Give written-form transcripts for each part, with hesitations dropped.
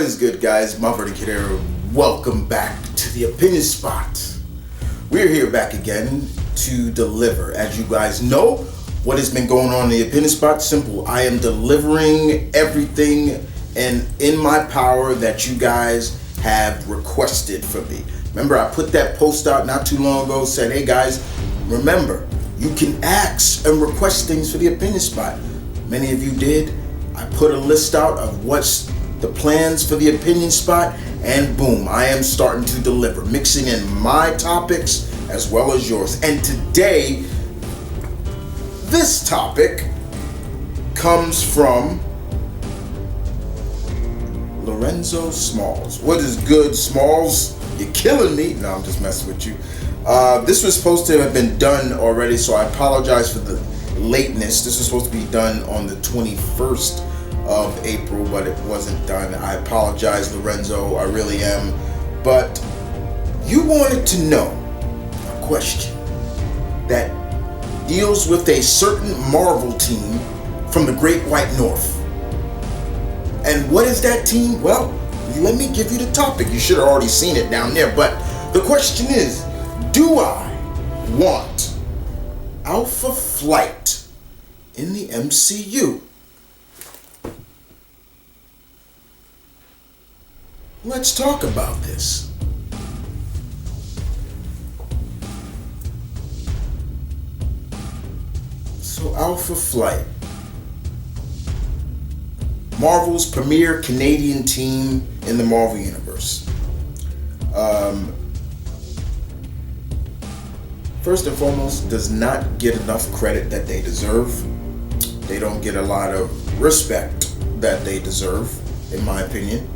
What is good, guys? TheMtVernonkid here. Welcome back to the Opinion Spot. We're here back again to deliver. As you guys know, what has been going on in the Opinion Spot? Simple. I am delivering everything and in my power that you guys have requested for me. Remember, I put that post out not too long ago, said, hey guys, remember, you can ask and request things for the Opinion Spot. Many of you did. I put a list out of what's the plans for the Opinion Spot, and boom, I am starting to deliver, mixing in my topics as well as yours. And today, this topic comes from Lorenzo Smalls. What is good, Smalls? You're killing me. No, I'm just messing with you. This was supposed to have been done already, so I apologize for the lateness. This was supposed to be done on the 21st of April, but it wasn't done. I apologize, Lorenzo. I really am. But you wanted to know a question that deals with a certain Marvel team from the Great White North. And what is that team? Well, let me give you the topic. You should have already seen it down there. But the question is, do I want Alpha Flight in the MCU? Let's talk about this. So, Alpha Flight, Marvel's premier Canadian team in the Marvel Universe. First and foremost, does not get enough credit that they deserve. They don't get a lot of respect that they deserve, in my opinion.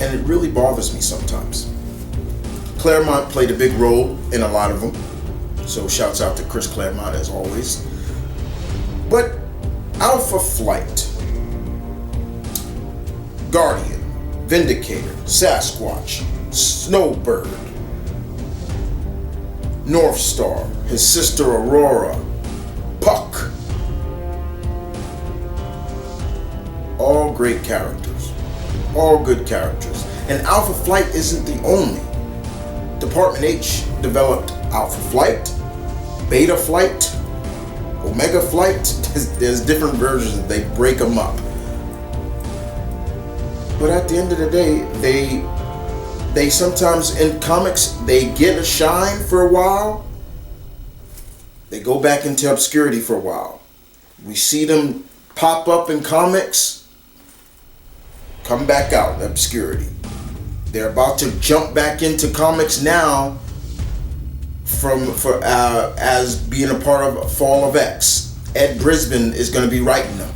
And it really bothers me sometimes. Claremont played a big role in a lot of them, so shouts out to Chris Claremont as always. But Alpha Flight, Guardian, Vindicator, Sasquatch, Snowbird, North Star, his sister Aurora, Puck, all great characters. All good characters. And Alpha Flight isn't the only. Department H developed Alpha Flight, Beta Flight, Omega Flight. There's different versions. They break them up. But at the end of the day, they sometimes in comics, they get a shine for a while. They go back into obscurity for a while. We see them pop up in comics, come back out in obscurity. They're about to jump back into comics now as being a part of Fall of X. Ed Brisbane is going to be writing them.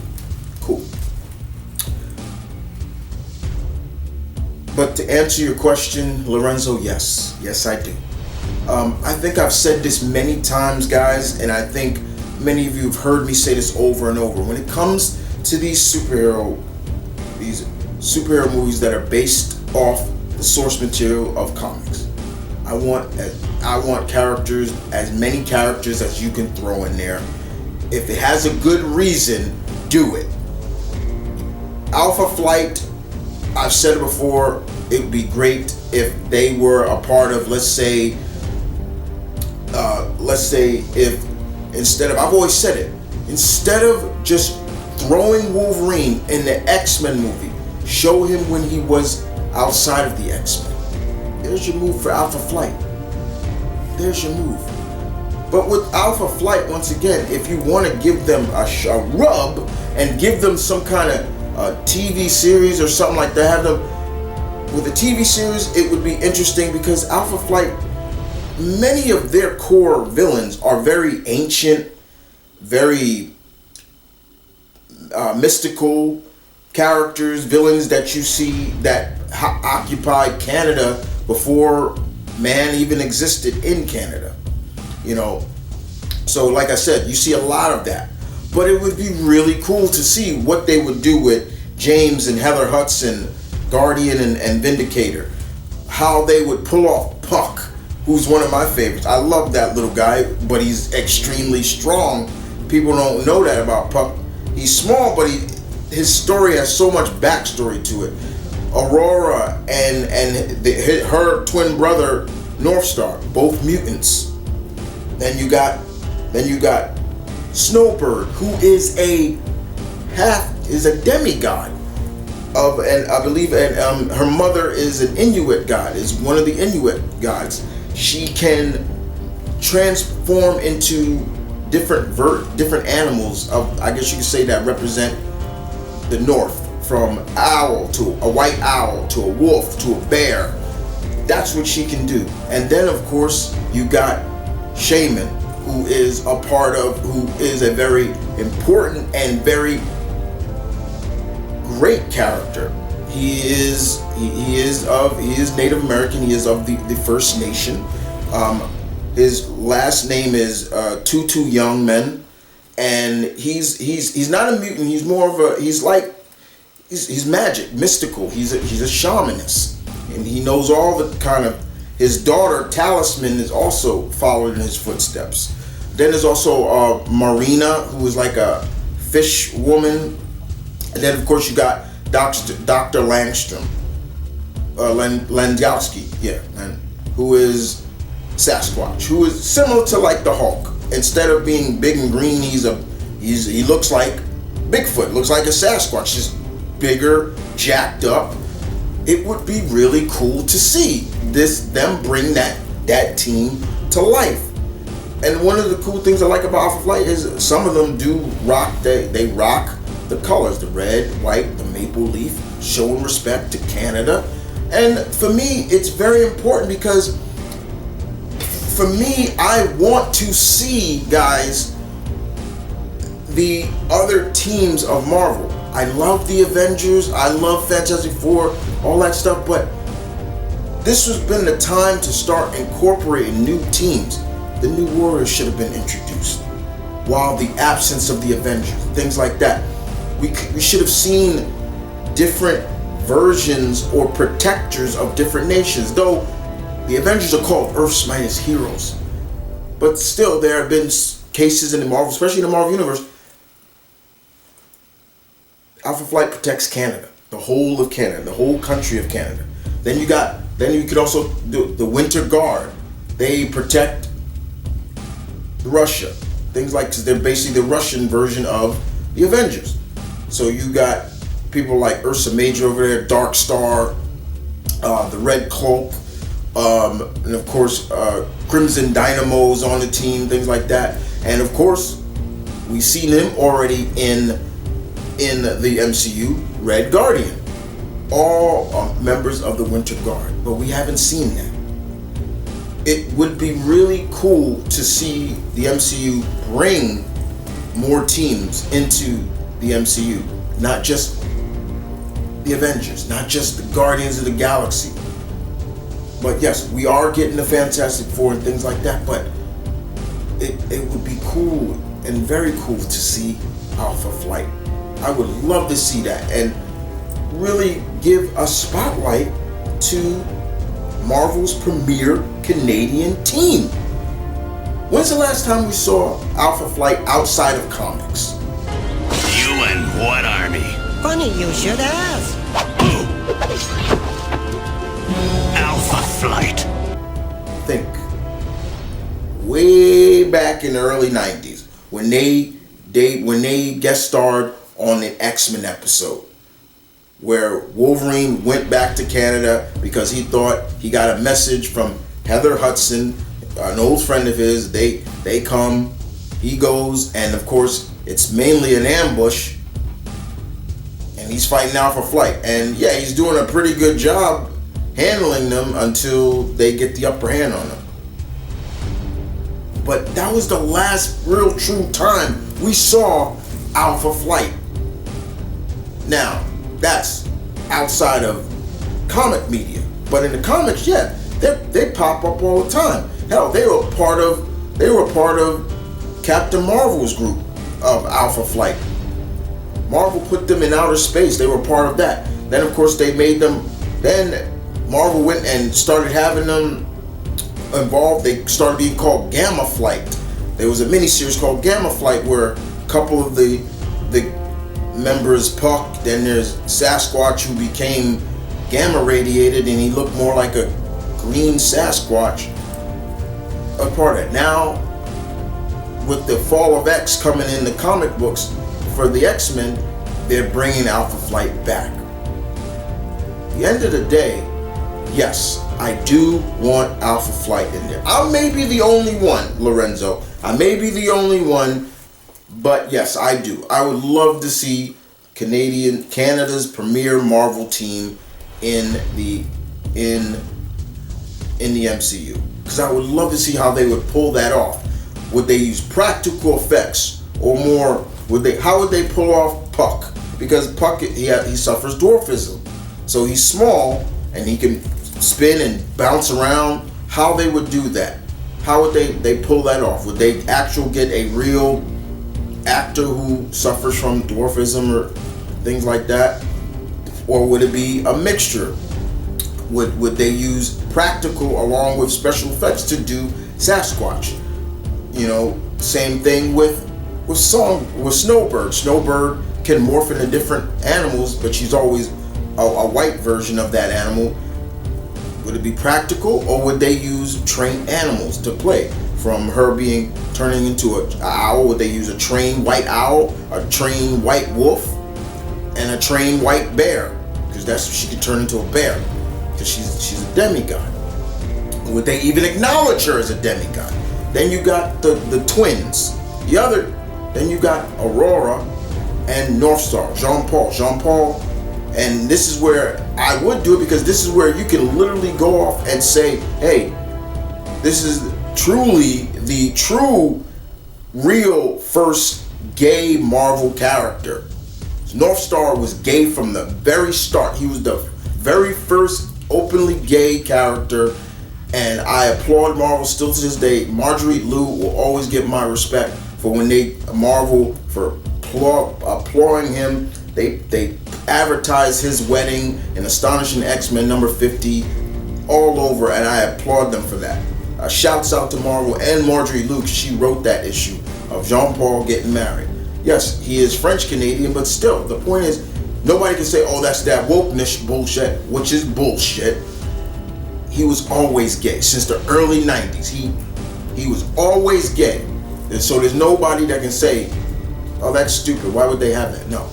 Cool. But to answer your question, Lorenzo, yes I do. I think I've said this many times, guys, and I think many of you have heard me say this over and over. When it comes to these superhero movies that are based off the source material of comics, I want characters, as many characters as you can throw in there. If it has a good reason, do it. Alpha Flight, I've said it before, it would be great if they were a part of, let's say if instead of, I've always said it, instead of just throwing Wolverine in the X-Men movie, show him when he was outside of the X-Men. There's your move for Alpha Flight. There's your move. But with Alpha Flight, once again, if you want to give them a rub and give them some kind of TV series or something like that, have them with a TV series, it would be interesting because Alpha Flight, many of their core villains are very ancient, very mystical characters, villains that you see that occupied Canada before man even existed in Canada. You know, so like I said, you see a lot of that. But it would be really cool to see what they would do with James and Heather Hudson, Guardian and Vindicator. How they would pull off Puck, who's one of my favorites. I love that little guy, but he's extremely strong. People don't know that about Puck. He's small, but his story has so much backstory to it. Aurora and her twin brother North Star, both mutants. Then you got Snowbird, who is a demigod of, and I believe, and her mother is an Inuit god, is one of the Inuit gods. She can transform into different animals of, I guess you could say, that represent the North, from owl to a white owl to a wolf to a bear. That's what she can do. And then of course you got Shaman, who is a very important and very great character. He is Native American. He is of the First Nation. His last name is Tutu Young Men, and he's not a mutant. He's more of he's magic, mystical. He's a shamanist, and he knows all the kind of. His daughter Talisman is also following in his footsteps. Then there's also Marina, who is like a fish woman, and then of course you got Dr. Langstrom, Landowski, who is Sasquatch, who is similar to like the Hulk. Instead of being big and green, he looks like Bigfoot, looks like a Sasquatch, just bigger, jacked up. It would be really cool to see them bring that team to life. And one of the cool things I like about Alpha Flight is some of them do rock. They rock the colors, the red, white, the maple leaf, showing respect to Canada. And for me, it's very important because for me, I want to see, guys, the other teams of Marvel. I love the Avengers, I love Fantastic Four, all that stuff, but this has been the time to start incorporating new teams. The New Warriors should have been introduced, while the absence of the Avengers, things like that. We should have seen different versions or protectors of different nations, though the Avengers are called Earth's Mightiest Heroes. But still, there have been cases in the Marvel, especially in the Marvel Universe. Alpha Flight protects Canada, the whole of Canada, the whole country of Canada. Then you could also do the Winter Guard. They protect Russia. Things like, because they're basically the Russian version of the Avengers. So you got people like Ursa Major over there, Dark Star, the Red Cloak, and of course Crimson Dynamo's on the team, things like that. And of course, we've seen him already in the MCU, Red Guardian. All members of the Winter Guard, but we haven't seen that. It would be really cool to see the MCU bring more teams into the MCU, not just the Avengers, not just the Guardians of the Galaxy. But yes, we are getting the Fantastic Four and things like that, but it would be cool and very cool to see Alpha Flight. I would love to see that and really give a spotlight to Marvel's premier Canadian team. When's the last time we saw Alpha Flight outside of comics? You and what army? Funny you should ask. Alpha Flight. Think. Way back in the early 90s when they guest starred on an X-Men episode where Wolverine went back to Canada because he thought he got a message from Heather Hudson, an old friend of his. They come, he goes, and of course it's mainly an ambush, and he's fighting Alpha Flight. And yeah, he's doing a pretty good job handling them until they get the upper hand on them. But that was the last real true time we saw Alpha Flight. Now, that's outside of comic media. But in the comics, yeah, they pop up all the time. Hell, they were part of Captain Marvel's group of Alpha Flight. Marvel put them in outer space. They were part of that. Then of course they made them, then Marvel went and started having them involved. They started being called Gamma Flight. There was a miniseries called Gamma Flight where a couple of the members Puck. Then there's Sasquatch, who became gamma radiated, and he looked more like a green Sasquatch. A part of it. Now, with the fall of X coming in the comic books for the X-Men, they're bringing Alpha Flight back. At the end of the day, yes, I do want Alpha Flight in there. I may be the only one, Lorenzo. I may be the only one, but yes, I do. I would love to see Canada's premier Marvel team in the MCU, because I would love to see how they would pull that off. Would they use practical effects, or more? How would they pull off Puck? Because Puck, he suffers dwarfism, so he's small and he can spin and bounce around. How they would do that? How would they pull that off? Would they actually get a real actor who suffers from dwarfism or things like that, or would it be a mixture? Would they use practical along with special effects to do Sasquatch? You know, same thing with Snowbird. Snowbird can morph into different animals, but she's always a white version of that animal. Would it be practical, or would they use trained animals to play? From her turning into an owl, would they use a trained white owl, a trained white wolf, and a trained white bear? Because that's what she could turn into, a bear. Because she's a demigod. Would they even acknowledge her as a demigod? Then you got the twins. Then you got Aurora and Northstar, Jean-Paul. And this is where I would do it, because this is where you can literally go off and say, hey, this is truly the true, real first gay Marvel character. Northstar was gay from the very start. He was the very first openly gay character, and I applaud Marvel still to this day. Marjorie Liu will always get my respect for when Marvel for applauding him. They advertised his wedding in Astonishing X-Men number 50 all over, and I applaud them for that. Shouts out to Marvel and Marjorie Liu, because she wrote that issue of Jean-Paul getting married. Yes, he is French-Canadian, but still, the point is, nobody can say, oh, that's that wokeness bullshit, which is bullshit. He was always gay since the early 90s. He was always gay. And so there's nobody that can say, oh, that's stupid. Why would they have that? No.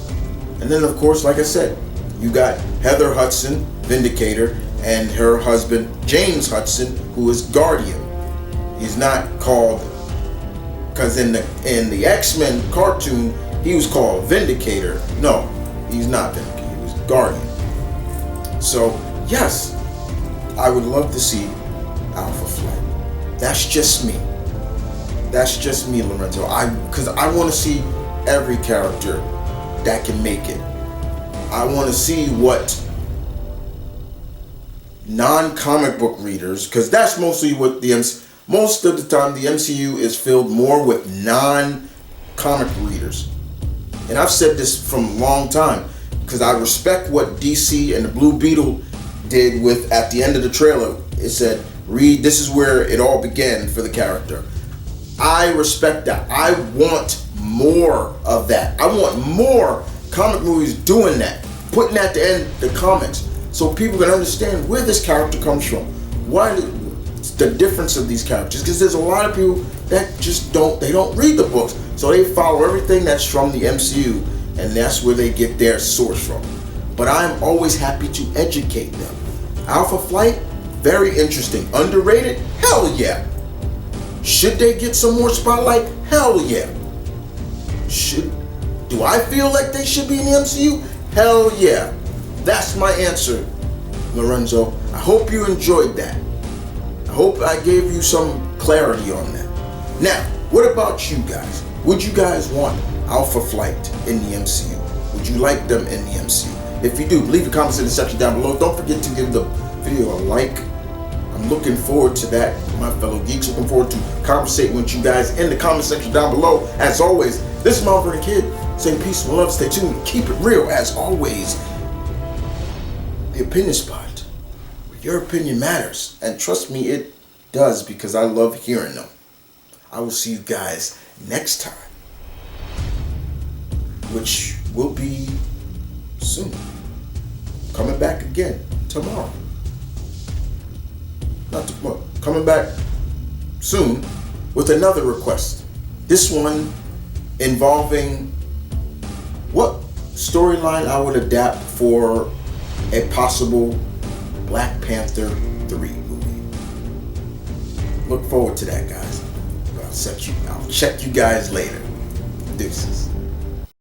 And then, of course, like I said, you got Heather Hudson, Vindicator, and her husband, James Hudson, who is Guardian. He's not called, because in the X-Men cartoon, he was called Vindicator. No, he's not Vindicator. He was Guardian. So, yes, I would love to see Alpha Flight. That's just me. That's just me, Lorenzo. Because I want to see every character that can make it. I want to see what non-comic book readers, because that's mostly what most of the time the MCU is filled more with non-comic readers. And I've said this from a long time, because I respect what DC and the Blue Beetle did with, at the end of the trailer, it said, read, this is where it all began for the character. I respect that. I want more of that. I want more comic movies doing that, putting at the end the comics, so people can understand where this character comes from, why the difference of these characters. Because there's a lot of people that just don't read the books, so they follow everything that's from the MCU, and that's where they get their source from. But I'm always happy to educate them. Alpha Flight, very interesting. Underrated? Hell yeah. Should they get some more spotlight? Hell yeah. Do I feel like they should be in the MCU? Hell yeah. That's my answer, Lorenzo. I hope you enjoyed that. I hope I gave you some clarity on that. Now, what about you guys? Would you guys want Alpha Flight in the MCU? Would you like them in the MCU? If you do, leave a comment in the section down below. Don't forget to give the video a like. I'm looking forward to that, my fellow geeks. Looking forward to conversating with you guys in the comment section down below. As always, this is TheMtVernonkid saying peace and love. Stay tuned. Keep it real, as always. The Opinion Spot, where your opinion matters. And trust me, it does, because I love hearing them. I will see you guys next time. Which will be soon. Coming back again tomorrow. Not tomorrow. Coming back soon with another request. This one involving what storyline I would adapt for a possible Black Panther 3 movie. Look forward to that, guys. I'll check you guys later. Deuces.